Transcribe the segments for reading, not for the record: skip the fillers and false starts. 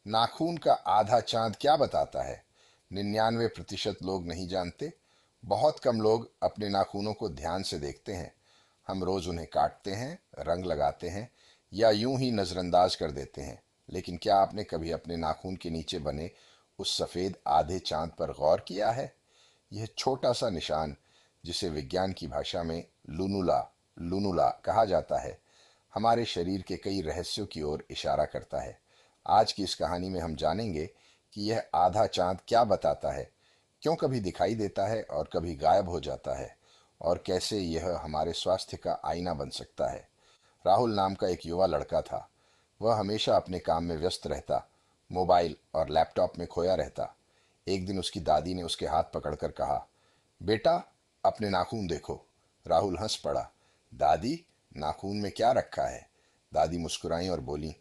नाखून का आधा चांद क्या बताता है? 99% लोग नहीं जानते। बहुत कम लोग अपने नाखूनों को ध्यान से देखते हैं। हम रोज उन्हें काटते हैं, रंग लगाते हैं या यूं ही नजरअंदाज कर देते हैं। लेकिन क्या आपने कभी अपने नाखून के नीचे बने उस सफेद आधे चांद पर गौर किया है? यह छोटा सा निशान, जिसे विज्ञान की भाषा में लूनुला लूनुला कहा जाता है, हमारे शरीर के कई रहस्यों की ओर इशारा करता है। आज की इस कहानी में हम जानेंगे कि यह आधा चांद क्या बताता है, क्यों कभी दिखाई देता है और कभी गायब हो जाता है, और कैसे यह हमारे स्वास्थ्य का आईना बन सकता है। राहुल नाम का एक युवा लड़का था। वह हमेशा अपने काम में व्यस्त रहता, मोबाइल और लैपटॉप में खोया रहता। एक दिन उसकी दादी ने उसके हाथ पकड़कर कहा, बेटा, अपने नाखून देखो। राहुल हंस पड़ा। दादी, नाखून में क्या रखा है? दादी मुस्कुराई और बोली,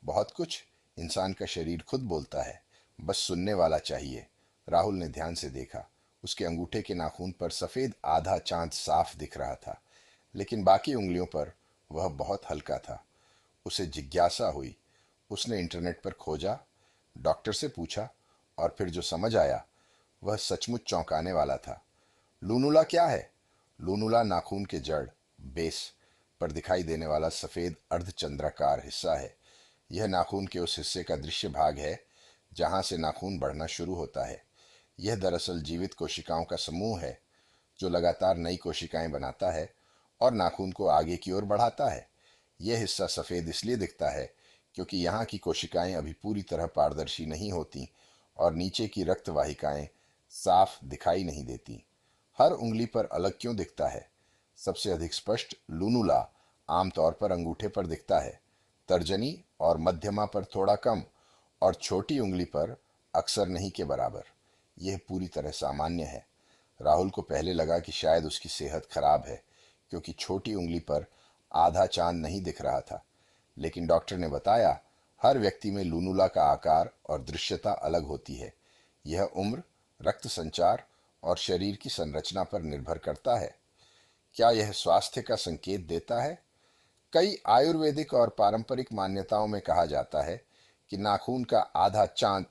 बहुत कुछ। इंसान का शरीर खुद बोलता है, बस सुनने वाला चाहिए। राहुल ने ध्यान से देखा। उसके अंगूठे के नाखून पर सफेद आधा चांद साफ दिख रहा था, लेकिन बाकी उंगलियों पर वह बहुत हल्का था। उसे जिज्ञासा हुई। उसने इंटरनेट पर खोजा, डॉक्टर से पूछा, और फिर जो समझ आया वह सचमुच चौंकाने वाला था। लूनुला क्या है? लूनुला नाखून के जड़, बेस पर दिखाई देने वाला सफेद अर्धचंद्राकार हिस्सा है। यह नाखून के उस हिस्से का दृश्य भाग है जहां से नाखून बढ़ना शुरू होता है। यह दरअसल जीवित कोशिकाओं का समूह है जो लगातार नई कोशिकाएं बनाता है और नाखून को आगे की ओर बढ़ाता है। यह हिस्सा सफेद इसलिए दिखता है क्योंकि यहाँ की कोशिकाएं अभी पूरी तरह पारदर्शी नहीं होती और नीचे की रक्त वाहिकाएं साफ दिखाई नहीं देती। हर उंगली पर अलग क्यों दिखता है? सबसे अधिक स्पष्ट लूनुला आमतौर पर अंगूठे पर दिखता है, तर्जनी और मध्यमा पर थोड़ा कम, और छोटी उंगली पर अक्सर नहीं के बराबर। यह पूरी तरह सामान्य है। राहुल को पहले लगा कि शायद उसकी सेहत खराब है, क्योंकि छोटी उंगली पर आधा चांद नहीं दिख रहा था। लेकिन डॉक्टर ने बताया, हर व्यक्ति में लूनुला का आकार और दृश्यता अलग होती है। यह उम्र, रक्त संचार और शरीर की संरचना पर निर्भर करता है। क्या यह स्वास्थ्य का संकेत देता है? कई आयुर्वेदिक और पारंपरिक मान्यताओं में कहा जाता है कि नाखून का आधा चांद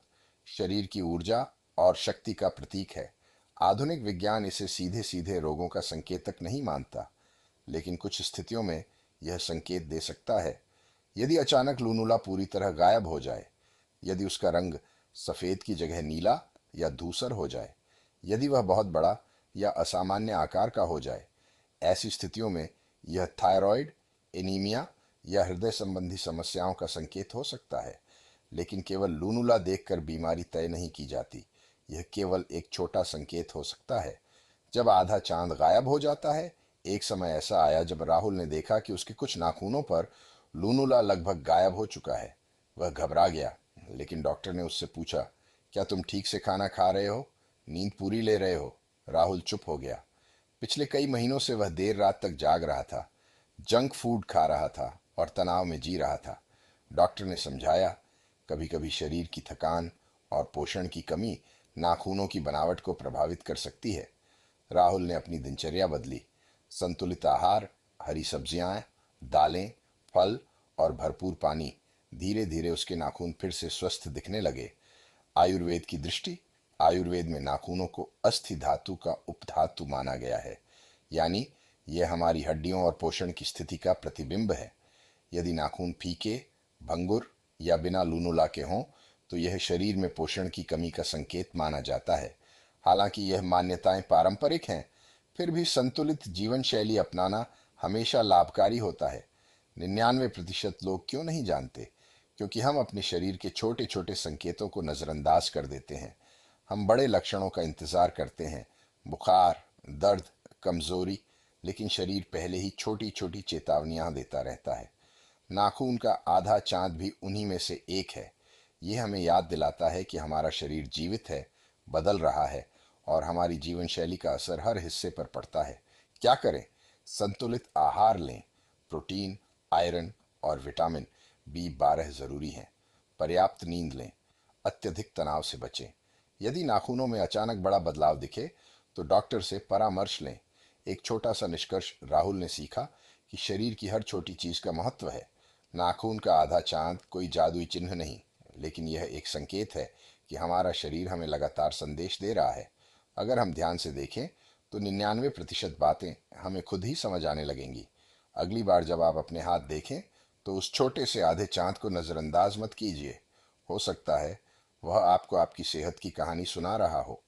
शरीर की ऊर्जा और शक्ति का प्रतीक है। आधुनिक विज्ञान इसे सीधे सीधे रोगों का संकेतक नहीं मानता, लेकिन कुछ स्थितियों में यह संकेत दे सकता है। यदि अचानक लूनुला पूरी तरह गायब हो जाए, यदि उसका रंग सफेद की जगह नीला या धूसर हो जाए, यदि वह बहुत बड़ा या असामान्य आकार का हो जाए, ऐसी स्थितियों में यह थायराइड, एनीमिया या हृदय संबंधी समस्याओं का संकेत हो सकता है। लेकिन केवल लूनुला देखकर बीमारी तय नहीं की जाती। यह केवल एक छोटा संकेत हो सकता है। जब आधा चांद गायब हो जाता है, एक समय ऐसा आया जब राहुल ने देखा कि उसके कुछ नाखूनों पर लूनुला लगभग गायब हो चुका है। वह घबरा गया, लेकिन डॉक्टर ने उससे पूछा, क्या तुम ठीक से खाना खा रहे हो? नींद पूरी ले रहे हो? राहुल चुप हो गया। पिछले कई महीनों से वह देर रात तक जाग रहा था, जंक फूड खा रहा था और तनाव में जी रहा था। डॉक्टर ने समझाया, कभी कभी शरीर की थकान और पोषण की कमी नाखूनों की बनावट को प्रभावित कर सकती है। राहुल ने अपनी दिनचर्या बदली। संतुलित आहार, हरी सब्जियां, दालें, फल और भरपूर पानी। धीरे धीरे उसके नाखून फिर से स्वस्थ दिखने लगे। आयुर्वेद की दृष्टि, आयुर्वेद में नाखूनों को अस्थि धातु का उपधातु माना गया है, यानी यह हमारी हड्डियों और पोषण की स्थिति का प्रतिबिंब है। यदि नाखून फीके, भंगुर या बिना लूनुला के हों, तो यह शरीर में पोषण की कमी का संकेत माना जाता है। हालांकि यह मान्यताएं पारंपरिक हैं, फिर भी संतुलित जीवन शैली अपनाना हमेशा लाभकारी होता है। 99% लोग क्यों नहीं जानते? क्योंकि हम अपने शरीर के छोटे छोटे संकेतों को नज़रअंदाज कर देते हैं। हम बड़े लक्षणों का इंतजार करते हैं, बुखार, दर्द, कमजोरी, लेकिन शरीर पहले ही छोटी छोटी चेतावनियां देता रहता है। नाखून का आधा चांद भी उन्हीं में से एक है। ये हमें याद दिलाता है कि हमारा शरीर जीवित है, बदल रहा है, और हमारी जीवन शैली का असर हर हिस्से पर पड़ता है। क्या करें? संतुलित आहार लें। प्रोटीन, आयरन और विटामिन B12 जरूरी हैं। पर्याप्त नींद लें। अत्यधिक तनाव से बचें। यदि नाखूनों में अचानक बड़ा बदलाव दिखे, तो डॉक्टर से परामर्श लें। एक छोटा सा निष्कर्ष राहुल ने सीखा कि शरीर की हर छोटी चीज का महत्व है। नाखून का आधा चांद कोई जादुई चिन्ह नहीं, लेकिन यह एक संकेत है कि हमारा शरीर हमें लगातार संदेश दे रहा है। अगर हम ध्यान से देखें तो 99% बातें हमें खुद ही समझ आने लगेंगी। अगली बार जब आप अपने हाथ देखें तो उस छोटे से आधे चांद को नज़रअंदाज मत कीजिए। हो सकता है वह आपको आपकी सेहत की कहानी सुना रहा हो।